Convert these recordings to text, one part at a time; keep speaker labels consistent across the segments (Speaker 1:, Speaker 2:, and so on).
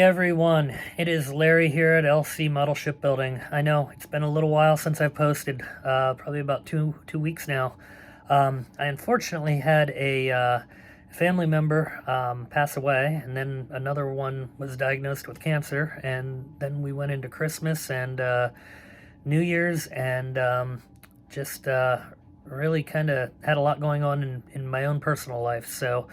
Speaker 1: everyone, it is Larry here at LC Model Shipbuilding. I know it's been a little while since I posted, probably about two weeks now. I unfortunately had a family member pass away, and then another one was diagnosed with cancer, and then we went into Christmas and New Year's, and just really kind of had a lot going on in my own personal life. So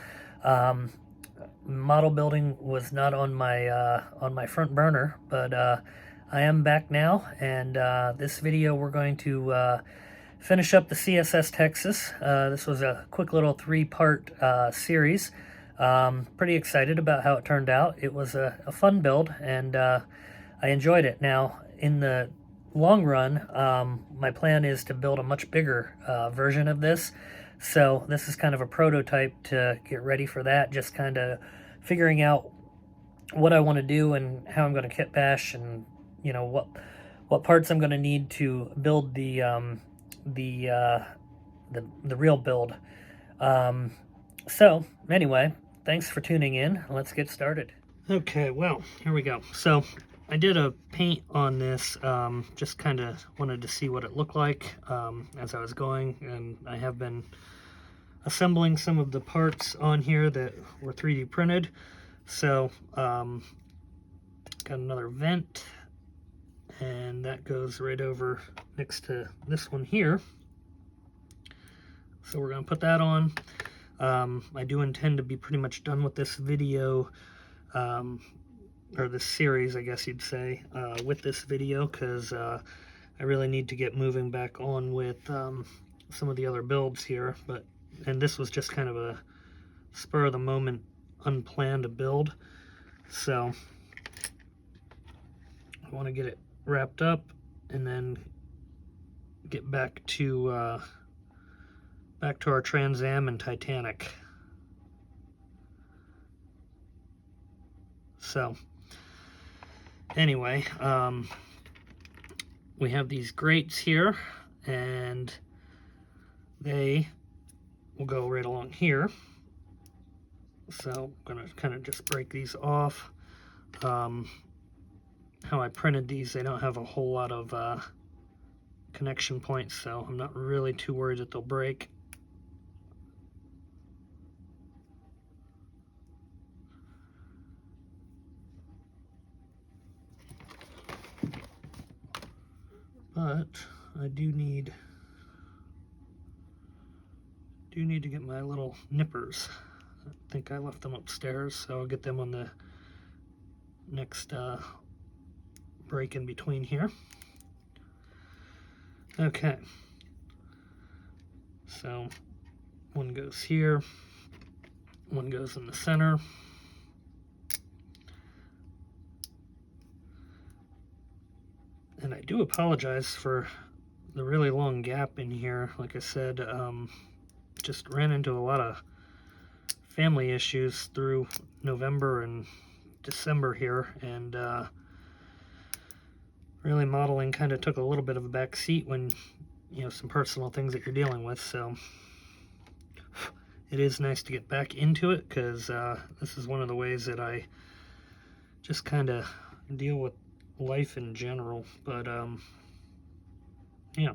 Speaker 1: model building was not on my front burner, but I am back now, and this video we're going to finish up the CSS Texas. This was a quick little 3-part series. Pretty excited about how it turned out. It was a fun build, and I enjoyed it. Now, in the long run, my plan is to build a much bigger version of this. So this is kind of a prototype to get ready for that, just kind of figuring out what I want to do and how I'm going to kitbash, and you know what parts I'm going to need to build the real build. So anyway, thanks for tuning in. Let's get started. Okay, well, here we go. So I did a paint on this, just kind of wanted to see what it looked like as I was going, and I have been assembling some of the parts on here that were 3D printed. So got another vent, and that goes right over next to this one here. So we're going to put that on. I do intend to be pretty much done with this video, or this series, I guess you'd say, with this video, because I really need to get moving back on with some of the other builds here. And this was just kind of a spur of the moment, unplanned build. So I want to get it wrapped up and then get back to our Trans Am and Titanic. So anyway, we have these grates here, and they will go right along here. So I'm going to kind of just break these off. How I printed these, they don't have a whole lot of connection points, so I'm not really too worried that they'll break. But I do need to get my little nippers. I think I left them upstairs, so I'll get them on the next break in between here. Okay, so one goes here, one goes in the center. And I do apologize for the really long gap in here. Like I said, just ran into a lot of family issues through November and December here, and really modeling kind of took a little bit of a back seat when, you know, some personal things that you're dealing with. So it is nice to get back into it, because this is one of the ways that I just kind of deal with life in general. But yeah,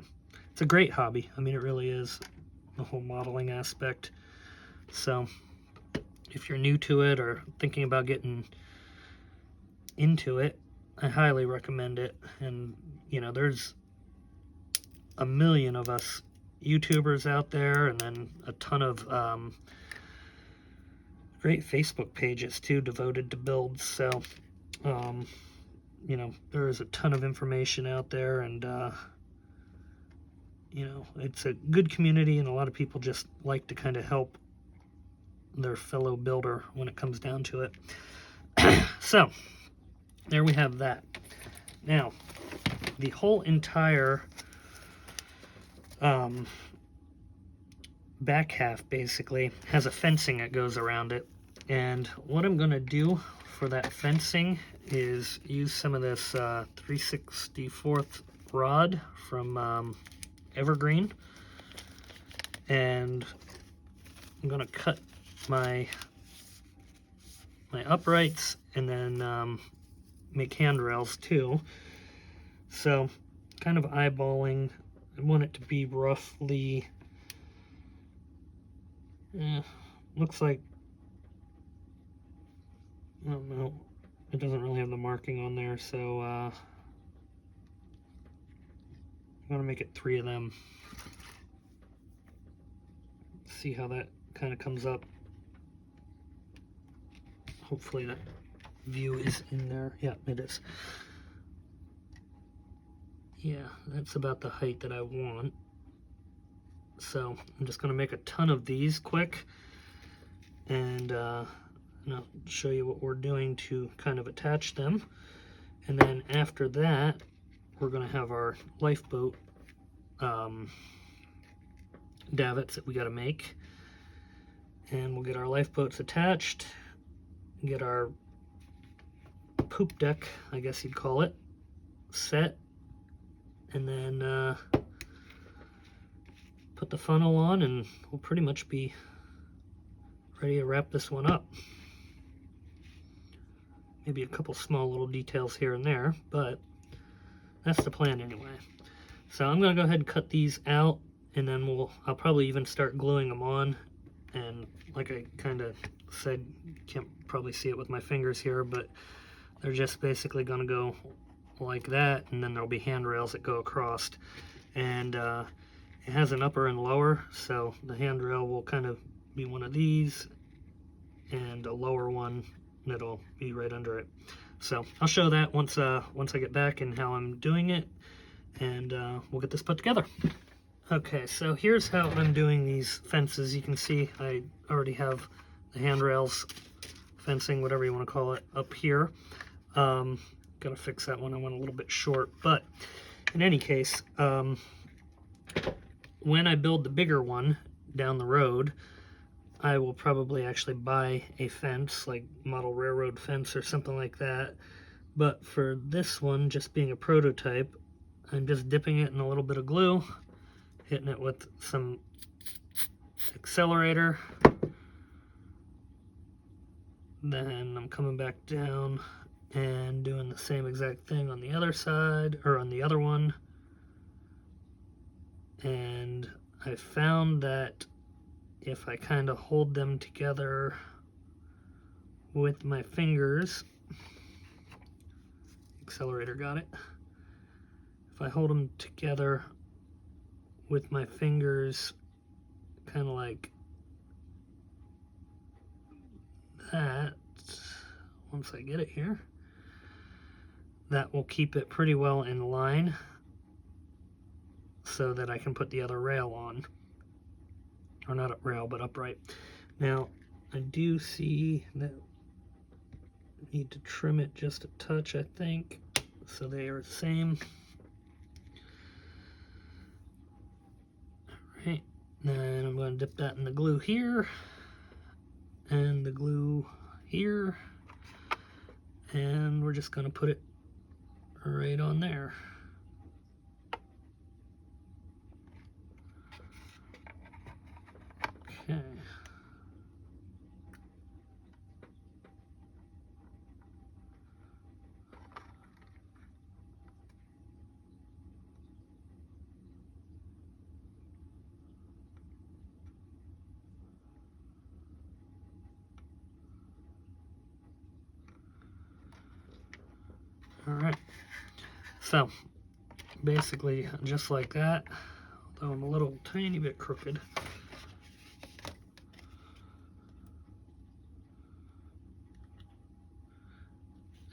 Speaker 1: it's a great hobby. I mean, it really is, the whole modeling aspect. So if you're new to it or thinking about getting into it, I highly recommend it. And you know, there's a million of us YouTubers out there, and then a ton of great Facebook pages too, devoted to builds. So you know, there is a ton of information out there, and you know, it's a good community, and a lot of people just like to kind of help their fellow builder when it comes down to it. So there we have that. Now, the whole entire back half basically has a fencing that goes around it, and what I'm going to do for that fencing is use some of this 3/64 rod from Evergreen, and I'm going to cut my my uprights and then make handrails too. So kind of eyeballing, I want it to be roughly, looks like, I don't know, it doesn't really have the marking on there, so I'm gonna make it 3 of them. See how that kind of comes up. Hopefully that view is in there. Yeah, it is. Yeah, that's about the height that I want. So I'm just going to make a ton of these quick, and I'll show you what we're doing to kind of attach them. And then after that, we're going to have our lifeboat davits that we got to make. And we'll get our lifeboats attached, get our poop deck, I guess you'd call it, set, and then put the funnel on, and we'll pretty much be ready to wrap this one up. Maybe a couple small little details here and there, but that's the plan anyway. So I'm going to go ahead and cut these out, and then I'll probably even start gluing them on. And like I kind of said, you can't probably see it with my fingers here, but they're just basically going to go like that, and then there'll be handrails that go across. And it has an upper and lower, so the handrail will kind of be one of these, and a lower one that'll be right under it. So I'll show that once I get back and how I'm doing it, and we'll get this put together. Okay, so here's how I'm doing these fences. You can see I already have the handrails, fencing, whatever you want to call it, up here. Gotta fix that one. I went a little bit short, but in any case, when I build the bigger one down the road, I will probably actually buy a fence, like model railroad fence or something like that. But for this one, just being a prototype, I'm just dipping it in a little bit of glue, hitting it with some accelerator. Then I'm coming back down and doing the same exact thing on the other side, or on the other one. And I found that if I kind of hold them together with my fingers, accelerator got it. If I hold them together with my fingers, kind of like that, once I get it here, that will keep it pretty well in line so that I can put the other rail on. Or not up rail, but upright. Now, I do see that I need to trim it just a touch, I think, so they are the same. Alright, then I'm going to dip that in the glue here, and the glue here, and we're just going to put it right on there. Okay. All right. So basically just like that, although I'm a little tiny bit crooked.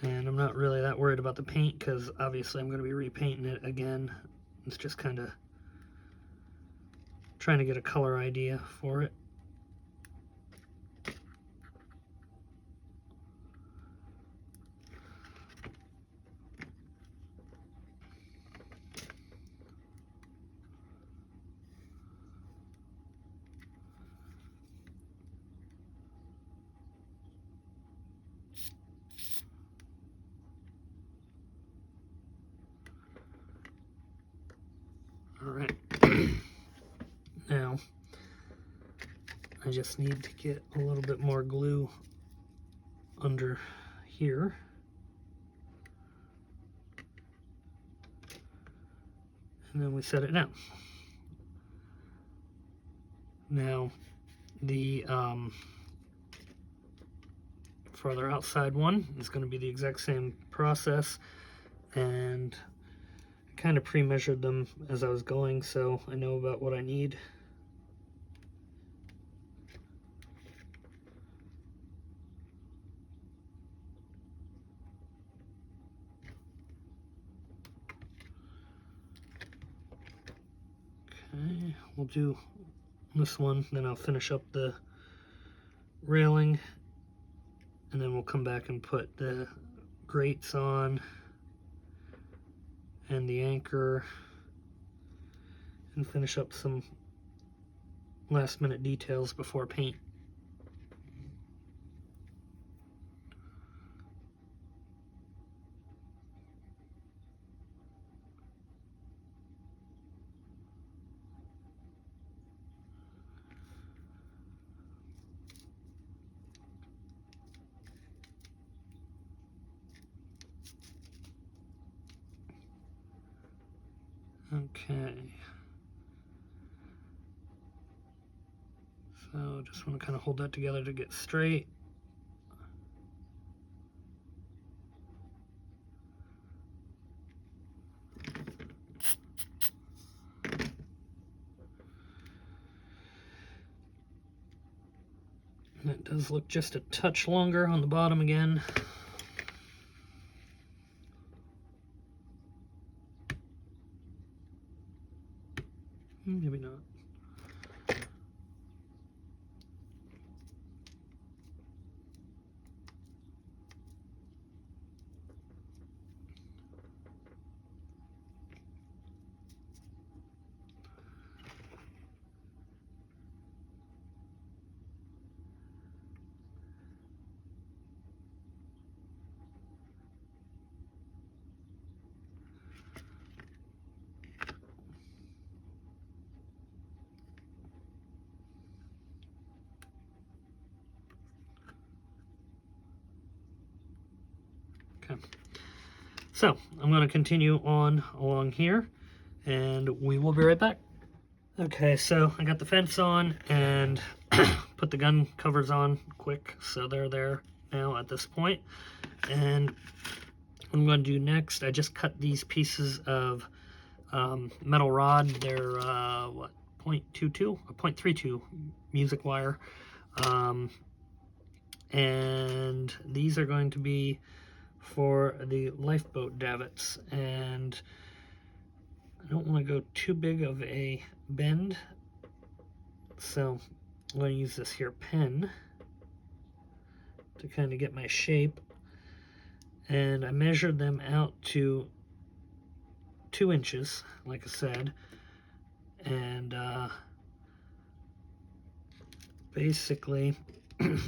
Speaker 1: And I'm not really that worried about the paint because obviously I'm going to be repainting it again. It's just kind of trying to get a color idea for it. All right. Now, I just need to get a little bit more glue under here. And then we set it down. Now, the farther outside one is going to be the exact same process, and I kind of pre-measured them as I was going, so I know about what I need. Okay, we'll do this one, then I'll finish up the railing, and then we'll come back and put the grates on and the anchor and finish up some last minute details before paint. Okay, so just want to kind of hold that together to get straight. And it does look just a touch longer on the bottom again. Maybe not. Okay, so I'm going to continue on along here, and we will be right back. Okay, so I got the fence on and put the gun covers on quick, so they're there now at this point. And what I'm going to do next, I just cut these pieces of metal rod. They're what, 0.22 or 0.32 music wire, and these are going to be for the lifeboat davits, and I don't want to go too big of a bend, so I'm going to use this here pen to kind of get my shape, and I measured them out to 2 inches, like I said, and basically we're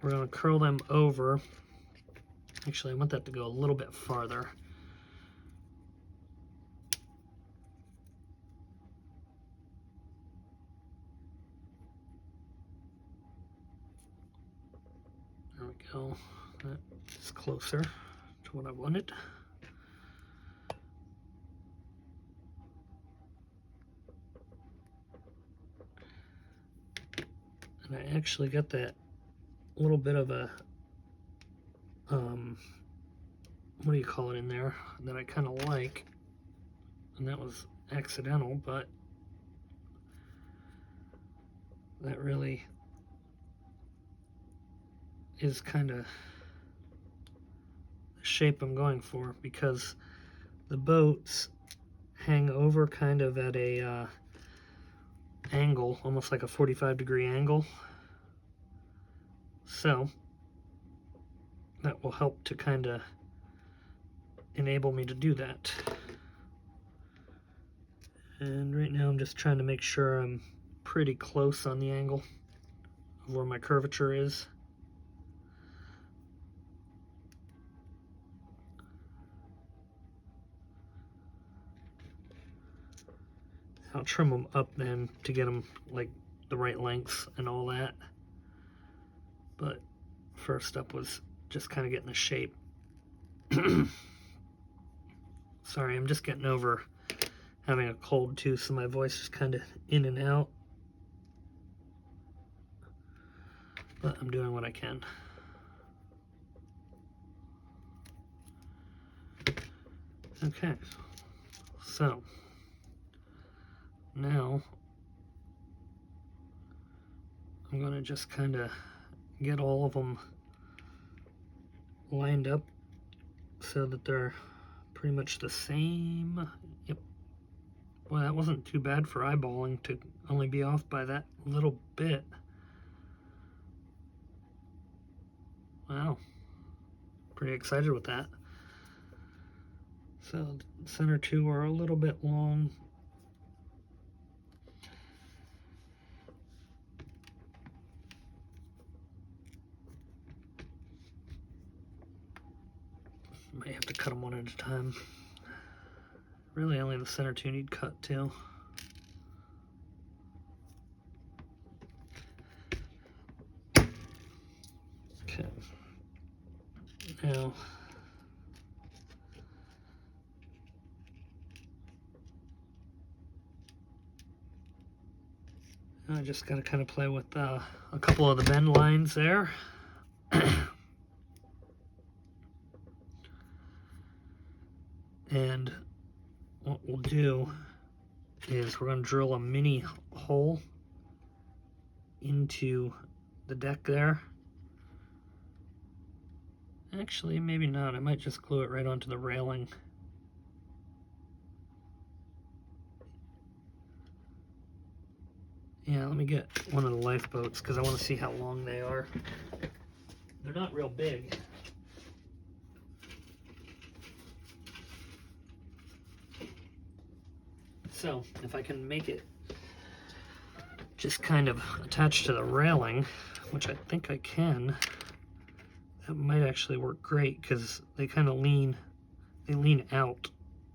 Speaker 1: going to curl them over. Actually, I want that to go a little bit farther. There we go. That's closer to what I wanted. And I actually got that little bit of a what do you call it in there that I kind of like, and that was accidental, but that really is kind of the shape I'm going for, because the boats hang over kind of at a angle, almost like a 45-degree angle, so that will help to kind of enable me to do that. And right now I'm just trying to make sure I'm pretty close on the angle of where my curvature is. I'll trim them up then to get them like the right lengths and all that, but first up was just kind of getting the shape. Sorry, I'm just getting over having a cold too, so my voice is kind of in and out. But I'm doing what I can. Okay, so now I'm going to just kind of get all of them lined up so that they're pretty much the same. Yep. Well, that wasn't too bad for eyeballing to only be off by that little bit. Wow. Pretty excited with that. So the center two are a little bit long. Might have to cut them one at a time. Really only the center two need cut too. Okay. Now I just got to kind of play with a couple of the bend lines there. And what we'll do is we're going to drill a mini hole into the deck there. Actually, maybe not. I might just glue it right onto the railing. Yeah, let me get one of the lifeboats because I want to see how long they are. They're not real big. So if I can make it just kind of attached to the railing, which I think I can, that might actually work great because they kind of lean out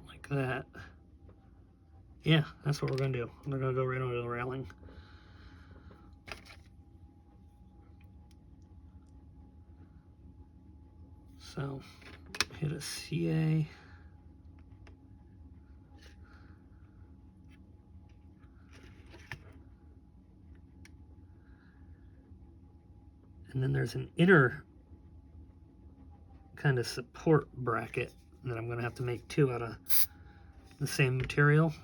Speaker 1: like that. Yeah, that's what we're gonna do. They're gonna go right under the railing. So hit a CA. And then there's an inner kind of support bracket that I'm going to have to make two out of the same material.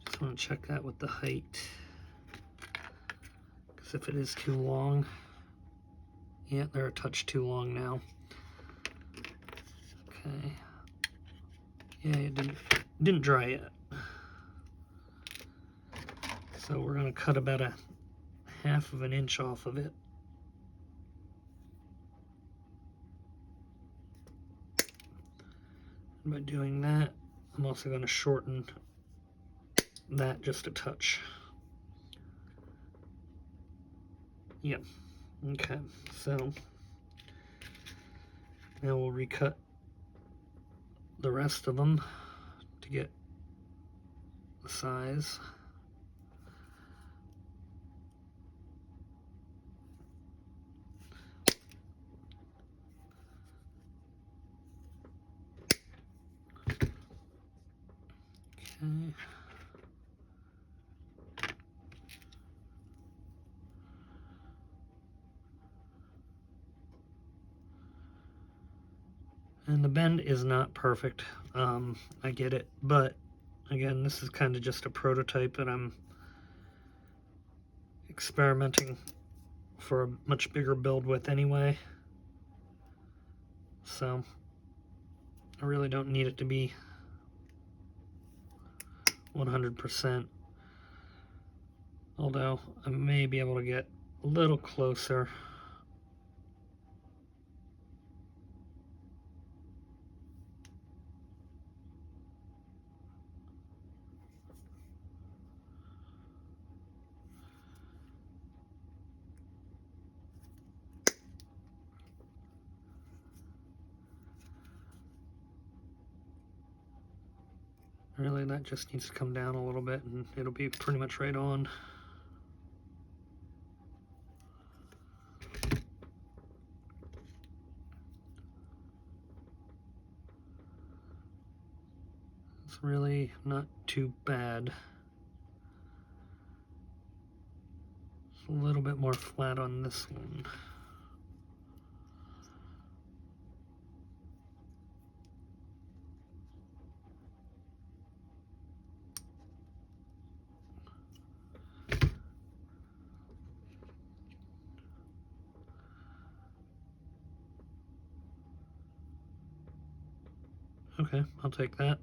Speaker 1: Just want to check that with the height, because if it is too long, yeah, they're a touch too long now. Okay. Yeah, it didn't dry yet. So we're going to cut about a 1/2 inch off of it. And by doing that, I'm also going to shorten that just a touch. Yep. Okay, so now we'll recut the rest of them to get the size. Okay. And the bend is not perfect. I get it, but again, this is kind of just a prototype that I'm experimenting for a much bigger build with anyway. So I really don't need it to be 100%. Although I may be able to get a little closer. Really, that just needs to come down a little bit and it'll be pretty much right on. It's really not too bad. It's a little bit more flat on this one. Okay, I'll take that.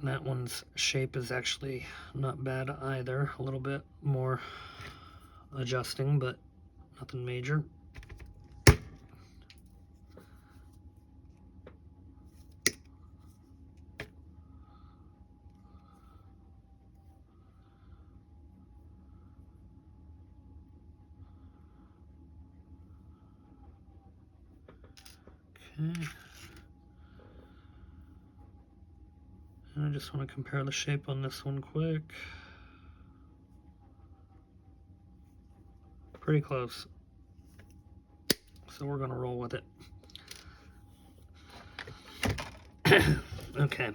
Speaker 1: That one's shape is actually not bad either. A little bit more adjusting, but nothing major. Okay. And I just want to compare the shape on this one quick. Pretty close. So we're going to roll with it. Okay.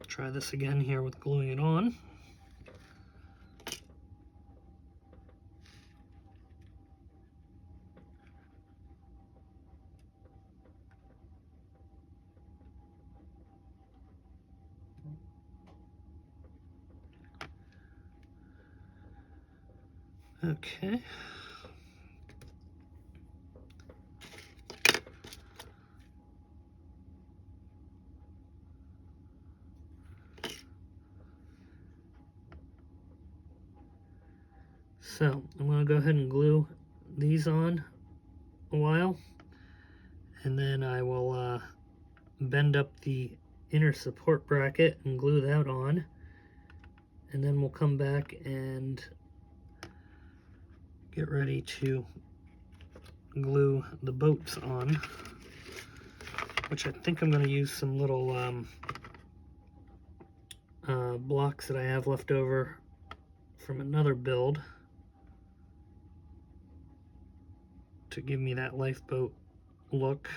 Speaker 1: Try this again here with gluing it on. Okay. So I'm going to go ahead and glue these on a while, and then I will bend up the inner support bracket and glue that on, and then we'll come back and get ready to glue the boats on, which I think I'm going to use some little blocks that I have left over from another build to give me that lifeboat look.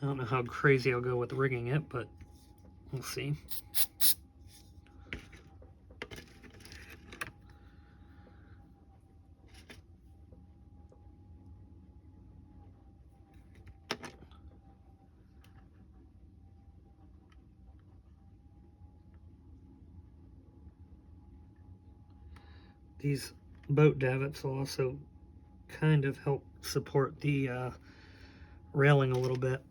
Speaker 1: I don't know how crazy I'll go with rigging it, but we'll see. These boat davits will also kind of help support the railing a little bit,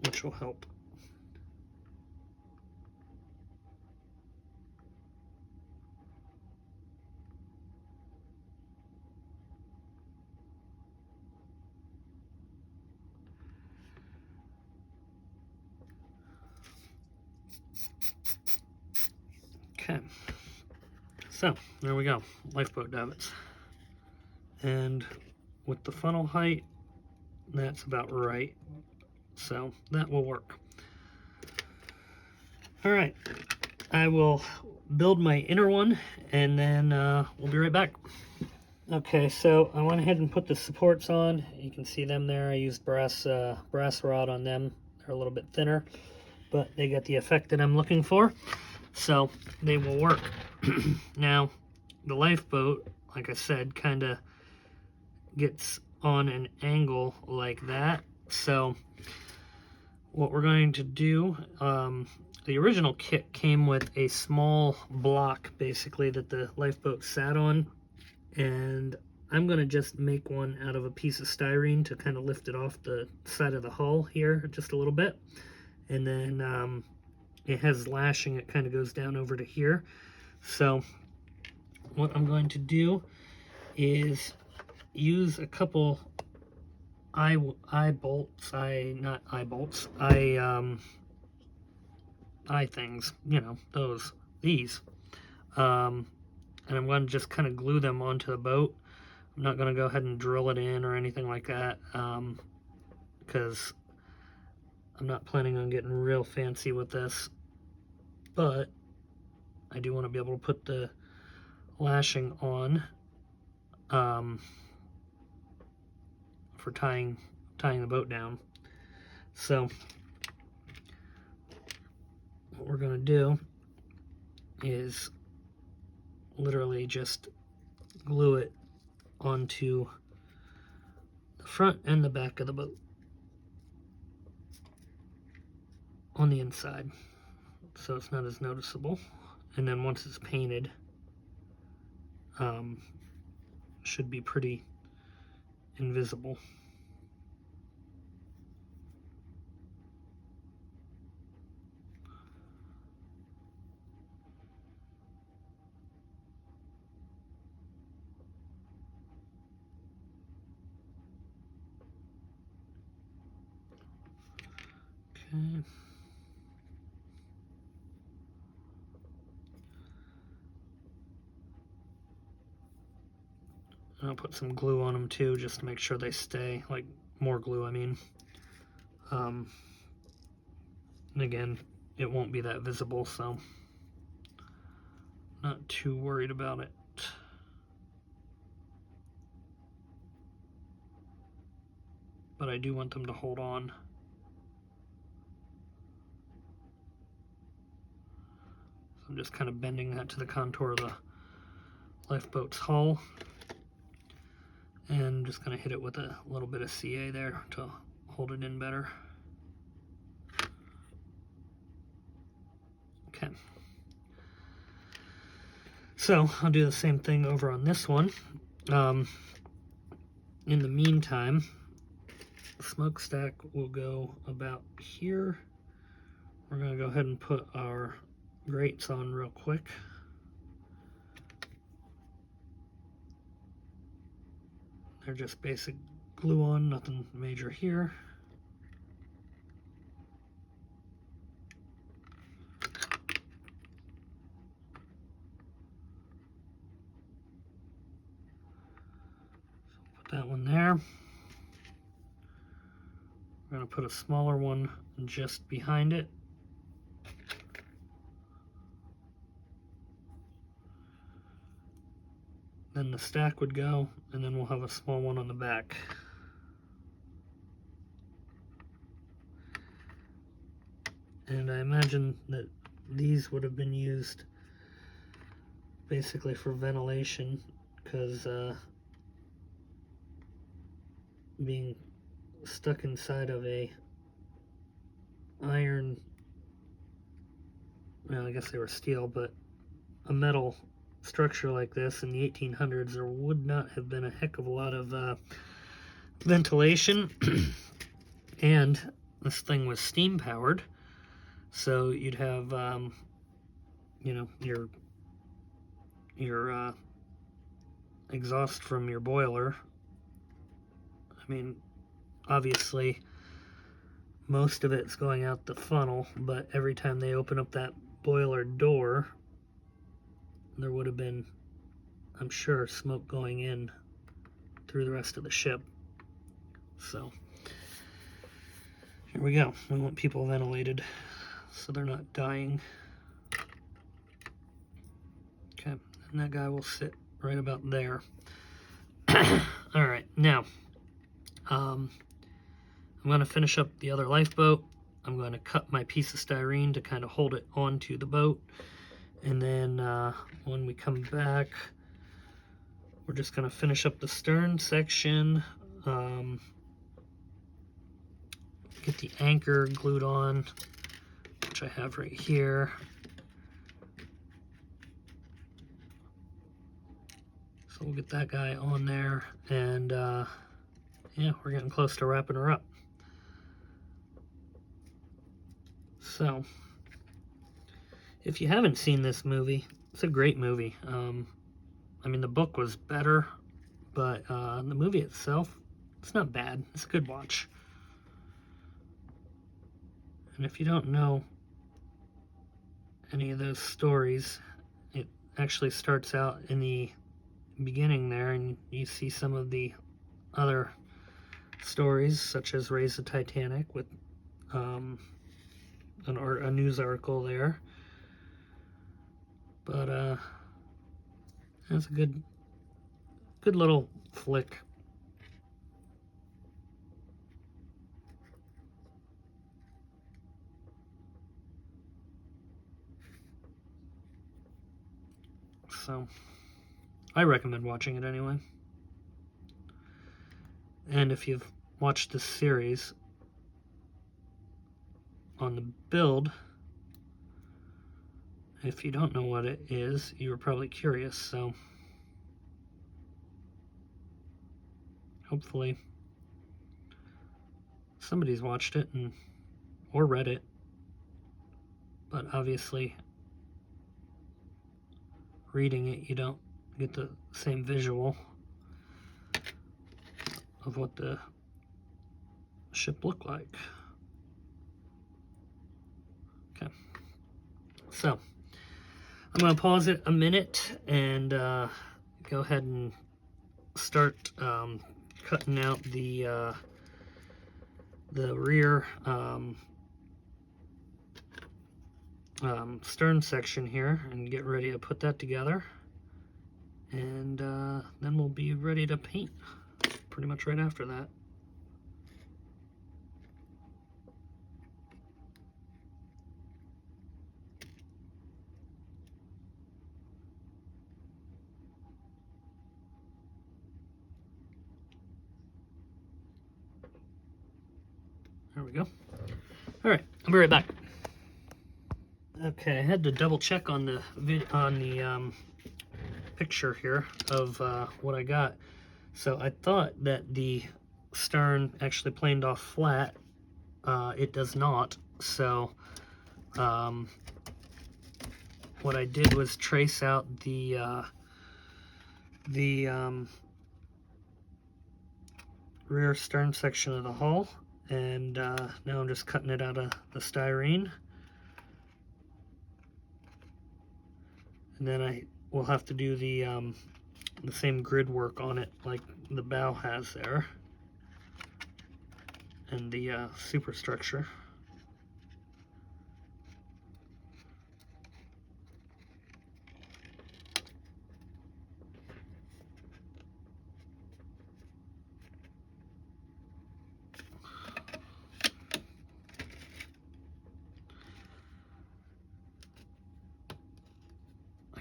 Speaker 1: which will help. Okay, so there we go, lifeboat davits. And with the funnel height, that's about right. So that will work. All right, I will build my inner one and then we'll be right back. Okay, so I went ahead and put the supports on. You can see them there. I used brass rod on them. They're a little bit thinner, but they get the effect that I'm looking for, so they will work. Now, the lifeboat, like I said, kind of gets on an angle like that. So what we're going to do, the original kit came with a small block, basically, that the lifeboat sat on, and I'm going to just make one out of a piece of styrene to kind of lift it off the side of the hull here just a little bit. And then it has lashing, it kind of goes down over to here. So what I'm going to do is use a couple eye things, you know, these. and I'm going to just kind of glue them onto the boat. I'm not going to go ahead and drill it in or anything like that, because I'm not planning on getting real fancy with this, but I do want to be able to put the lashing on for tying the boat down. So what we're going to do is literally just glue it onto the front and the back of the boat on the inside, so it's not as noticeable. And then once it's painted, should be pretty invisible. Okay. I'll put some glue on them too, just to make sure they stay, like more glue, I mean. And again, it won't be that visible, so not too worried about it. But I do want them to hold on. So I'm just kind of bending that to the contour of the lifeboat's hull, and just going to hit it with a little bit of CA there to hold it in better. Okay. So I'll do the same thing over on this one. In the meantime, the smokestack will go about here. We're going to go ahead and put our grates on real quick. They're just basic glue on, nothing major here. So put that one there. We're going to put a smaller one just behind it. Then the stack would go, and then we'll have a small one on the back. And I imagine that these would have been used basically for ventilation, because being stuck inside of a iron, well, I guess they were steel, but a metal structure like this in the 1800s, there would not have been a heck of a lot of ventilation. And this thing was steam powered, so you'd have you know, your exhaust from your boiler. I mean, obviously most of it's going out the funnel, but every time they open up that boiler door, there would have been, I'm sure, smoke going in through the rest of the ship. So here we go. We want people ventilated so they're not dying. Okay, and that guy will sit right about there. All right, now I'm going to finish up the other lifeboat. I'm going to cut my piece of styrene to kind of hold it onto the boat. And then when we come back, we're just going to finish up the stern section, get the anchor glued on, which I have right here. So we'll get that guy on there, and yeah, we're getting close to wrapping her up. So, if you haven't seen this movie, it's a great movie. I mean, the book was better, but the movie itself, it's not bad. It's a good watch. And if you don't know any of those stories, it actually starts out in the beginning there, and you see some of the other stories, such as Raise the Titanic, with a news article there. But that's a good little flick. So I recommend watching it anyway. And if you've watched this series on the build, if you don't know what it is, you were probably curious, so hopefully somebody's watched it or read it. But obviously, reading it, you don't get the same visual of what the ship looked like. Okay, so I'm going to pause it a minute and go ahead and start cutting out the rear stern section here and get ready to put that together, and then we'll be ready to paint pretty much right after that. There we go. All right, I'll be right back. Okay, I had to double check on the picture here of what I got. So I thought that the stern actually planed off flat. It does not. So what I did was trace out the rear stern section of the hull, and now I'm just cutting it out of the styrene. And then I will have to do the same grid work on it like the bow has there, and the superstructure.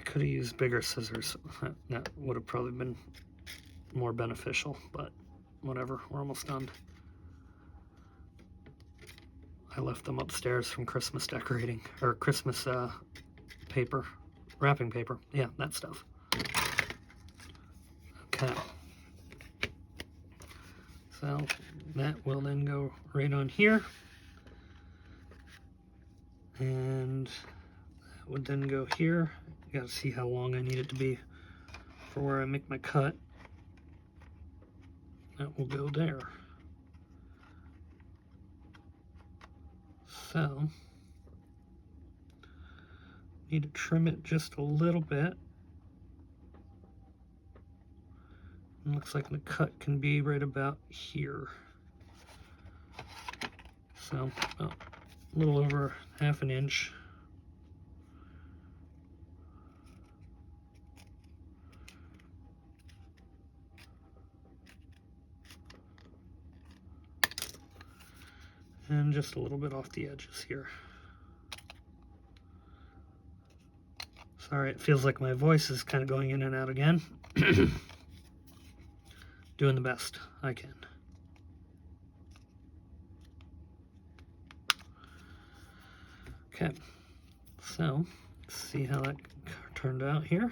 Speaker 1: Could have used bigger scissors. That would have probably been more beneficial, but whatever, we're almost done. I left them upstairs from Christmas decorating, or Christmas paper, wrapping paper. Yeah, that stuff. Okay. So that will then go right on here. And that would then go here. You gotta see how long I need it to be for where I make my cut. That will go there. So, need to trim it just a little bit. It looks like the cut can be right about here. So, about a little over ½ an inch. And just a little bit off the edges here. Sorry, it feels like my voice is kind of going in and out again. Doing the best I can. Okay, so let's see how that turned out here.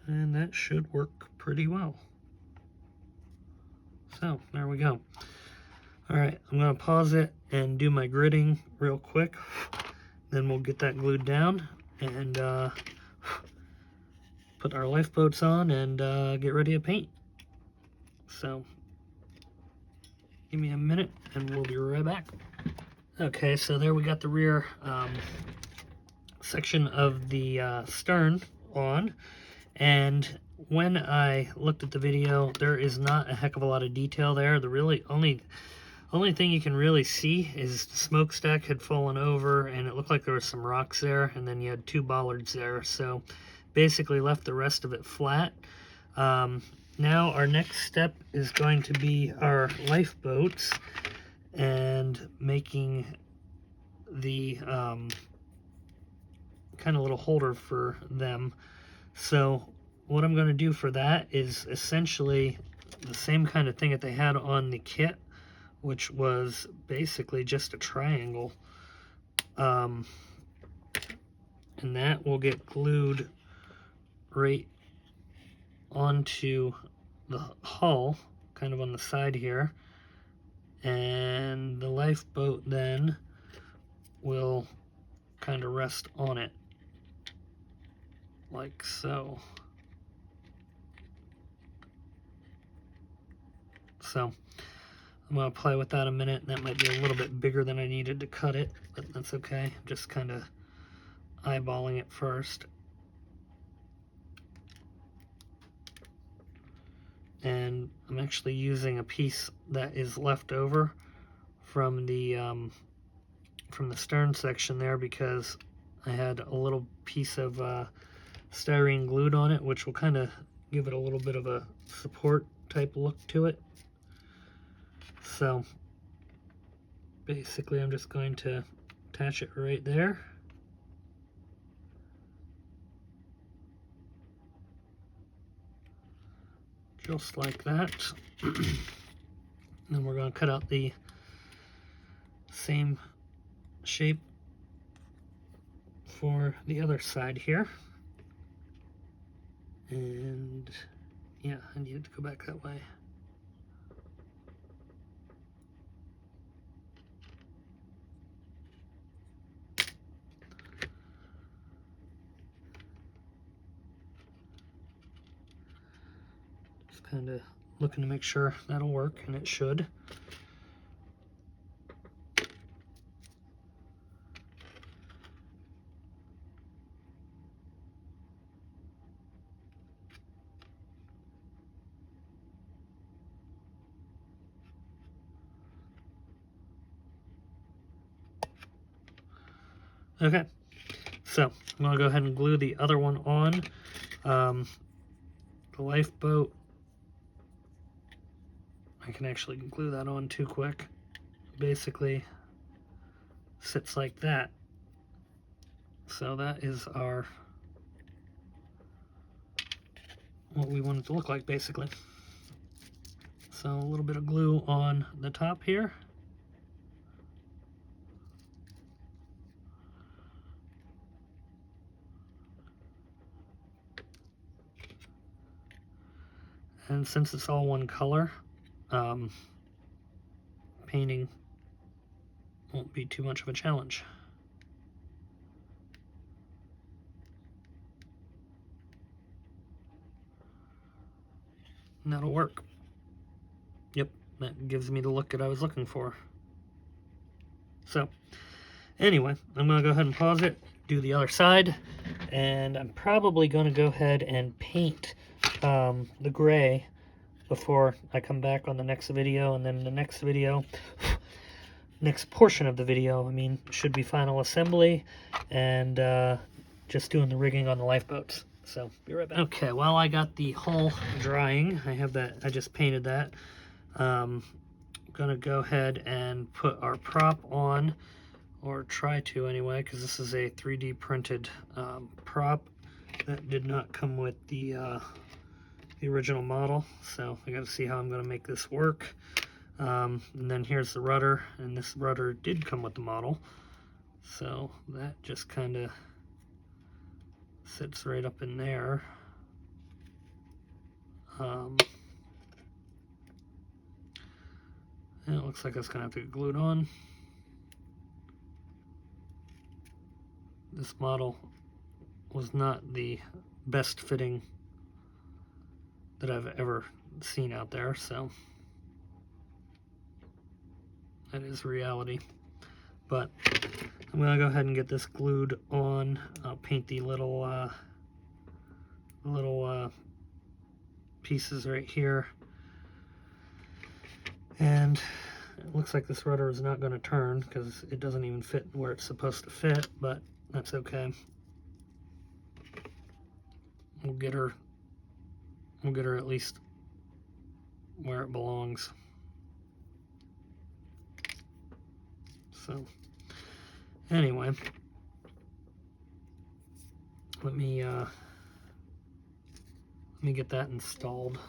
Speaker 1: And that should work pretty well. So there we go. All right, I'm gonna pause it and do my gridding real quick. Then we'll get that glued down and put our lifeboats on and get ready to paint. So give me a minute and we'll be right back. Okay, so there we got the rear section of the stern on, and when I looked at the video, there is not a heck of a lot of detail there. The really only thing you can really see is the smokestack had fallen over, and it looked like there was some rocks there, and then you had 2 bollards there, so basically left the rest of it flat. Now our next step is going to be our lifeboats and making the kind of little holder for them. So what I'm going to do for that is essentially the same kind of thing that they had on the kit, which was basically just a triangle. And that will get glued right onto the hull, kind of on the side here. And the lifeboat then will kind of rest on it, like so. So I'm going to play with that a minute. That might be a little bit bigger than I needed to cut it, but that's okay. I'm just kind of eyeballing it first. And I'm actually using a piece that is left over from the stern section there, because I had a little piece of styrene glued on it, which will kind of give it a little bit of a support type look to it. So basically I'm just going to attach it right there. Just like that. Then we're going to cut out the same shape for the other side here. And yeah, I needed to go back that way. Just kind of looking to make sure that'll work, and it should. Okay, so I'm going to go ahead and glue the other one on. The lifeboat, I can actually glue that on too quick. Basically sits like that. So that is what we want it to look like, basically. So a little bit of glue on the top here. And since it's all one color, painting won't be too much of a challenge. And that'll work. Yep, that gives me the look that I was looking for. So, anyway, I'm going to go ahead and pause it, do the other side, and I'm probably going to go ahead and paint the gray before I come back on the next video. And then the next video, next portion of the video, I mean, should be final assembly and just doing the rigging on the lifeboats. So be right back. Okay, while I got the hull drying, I just painted that. I'm gonna go ahead and put our prop on, or try to anyway, because this is a 3D printed prop that did not come with the original model. So I got to see how I'm going to make this work. And then here's the rudder, and this rudder did come with the model, so that just kind of sits right up in there. And it looks like it's going to have to get glued on. This model was not the best fitting that I've ever seen out there, so that is reality. But I'm going to go ahead and get this glued on. I'll paint the little pieces right here. And it looks like this rudder is not going to turn because it doesn't even fit where it's supposed to fit, but that's okay. We'll get her at least where it belongs. So anyway, let me get that installed.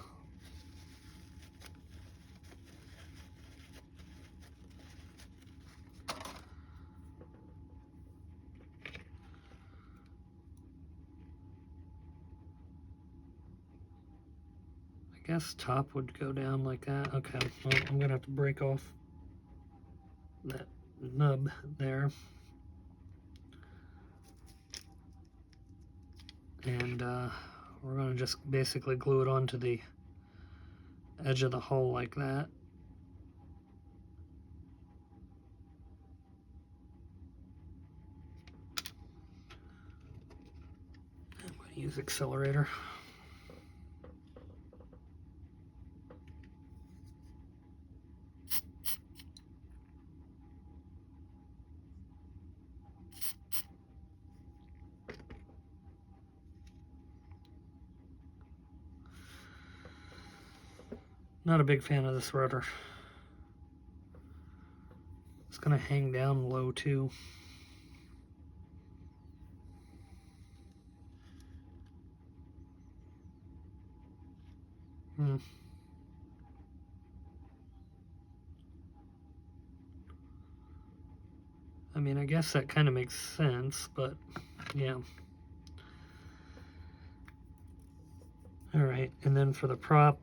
Speaker 1: I guess top would go down like that. Okay, well, I'm gonna have to break off that nub there. And we're gonna just basically glue it onto the edge of the hole like that. I'm gonna use accelerator. Not a big fan of this rudder. It's gonna hang down low too. I mean, I guess that kind of makes sense, but yeah. All right, and then for the prop,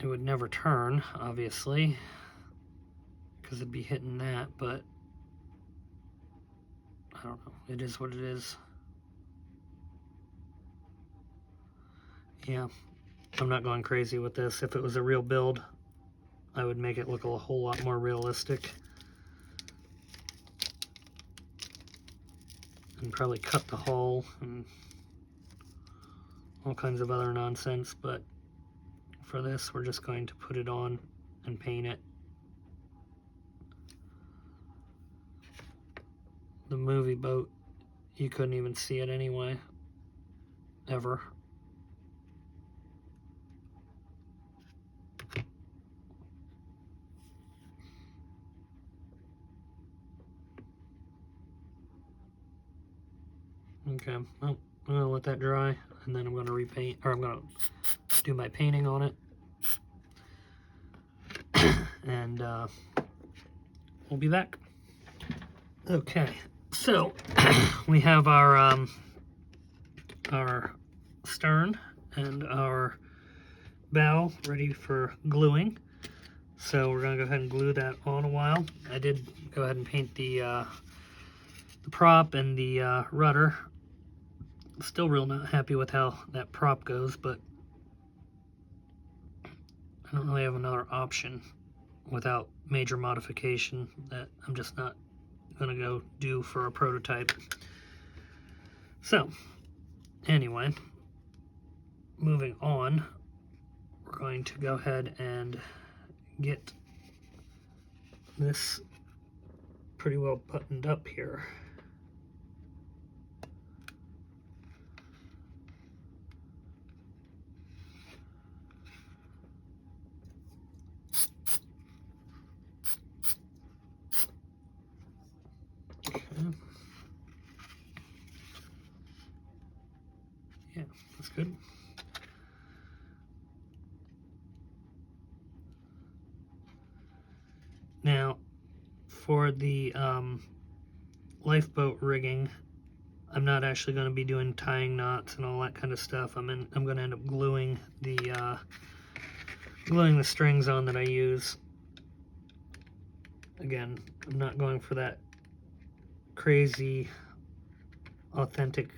Speaker 1: it would never turn, obviously, because it'd be hitting that, but I don't know. It is what it is. Yeah, I'm not going crazy with this. If it was a real build, I would make it look a whole lot more realistic. And probably cut the hull and all kinds of other nonsense, but for this, we're just going to put it on and paint it. The movie boat, you couldn't even see it anyway, ever. Okay, well, I'm gonna let that dry, and then I'm gonna repaint, or I'm gonna do my painting on it. And we'll be back. Okay, so we have our stern and our bow ready for gluing. So we're gonna go ahead and glue that on a while. I did go ahead and paint the prop and the rudder. Still real not happy with how that prop goes, but I don't really have another option without major modification that I'm just not gonna go do for a prototype. So anyway, moving on, we're going to go ahead and get this pretty well buttoned up here. Yeah, that's good. Now, for the lifeboat rigging, I'm not actually going to be doing tying knots and all that kind of stuff. I'm going to end up gluing the strings on that I use. Again, I'm not going for that crazy, authentic,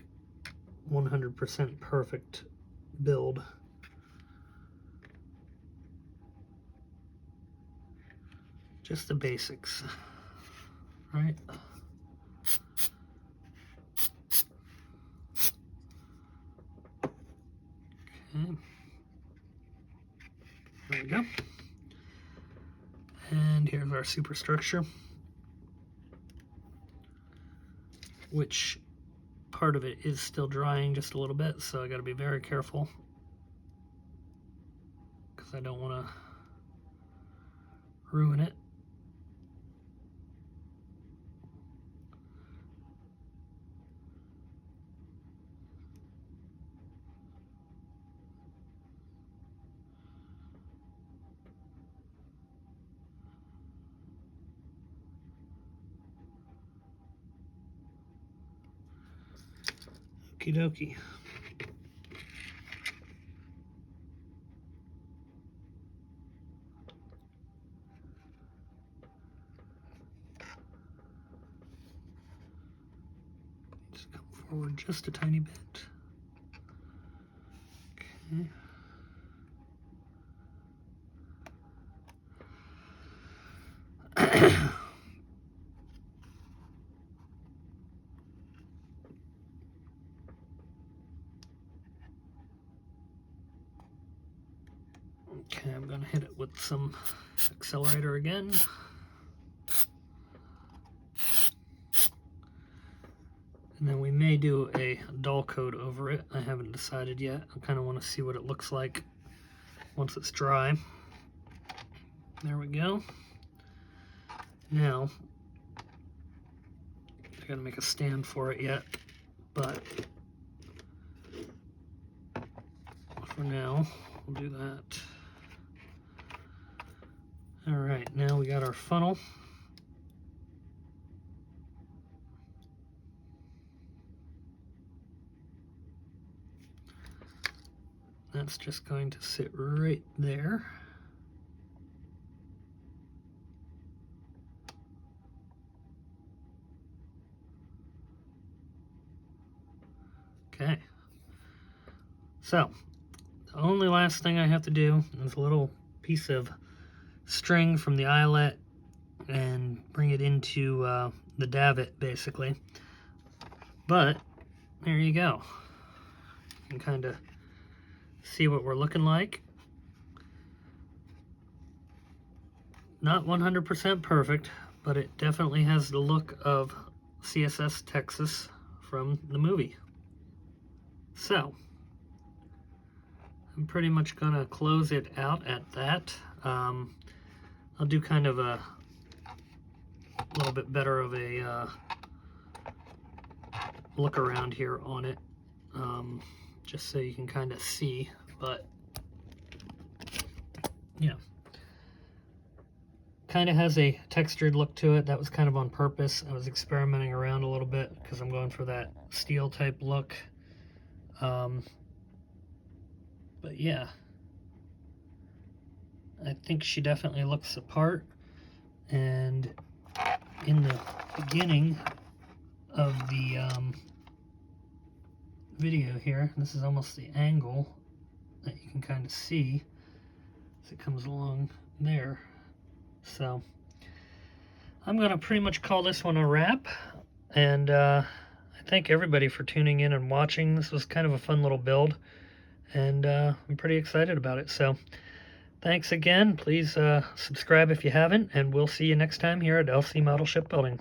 Speaker 1: 100% perfect build. Just the basics, right? Okay. There we go. And here's our superstructure, which part of it is still drying just a little bit, so I got to be very careful because I don't want to ruin it. Okie dokie. Just come forward just a tiny bit. Okay. Okay, I'm going to hit it with some accelerator again. And then we may do a dull coat over it. I haven't decided yet. I kind of want to see what it looks like once it's dry. There we go. Now, I gotta make a stand for it yet, but for now, we'll do that. All right, now we got our funnel. That's just going to sit right there. Okay. So, the only last thing I have to do is a little piece of string from the eyelet and bring it into the davit, basically. But, there you go. You can kind of see what we're looking like. Not 100% perfect, but it definitely has the look of CSS Texas from the movie. So, I'm pretty much going to close it out at that. I'll do kind of a little bit better of a look around here on it, just so you can kind of see, but yeah. Kind of has a textured look to it. That was kind of on purpose. I was experimenting around a little bit because I'm going for that steel type look. But yeah, I think she definitely looks the part. And in the beginning of the video here, this is almost the angle that you can kind of see as it comes along there. So I'm going to pretty much call this one a wrap, and I thank everybody for tuning in and watching. This was kind of a fun little build, and I'm pretty excited about it. So thanks again. Please subscribe if you haven't, and we'll see you next time here at LC Model Shipbuilding.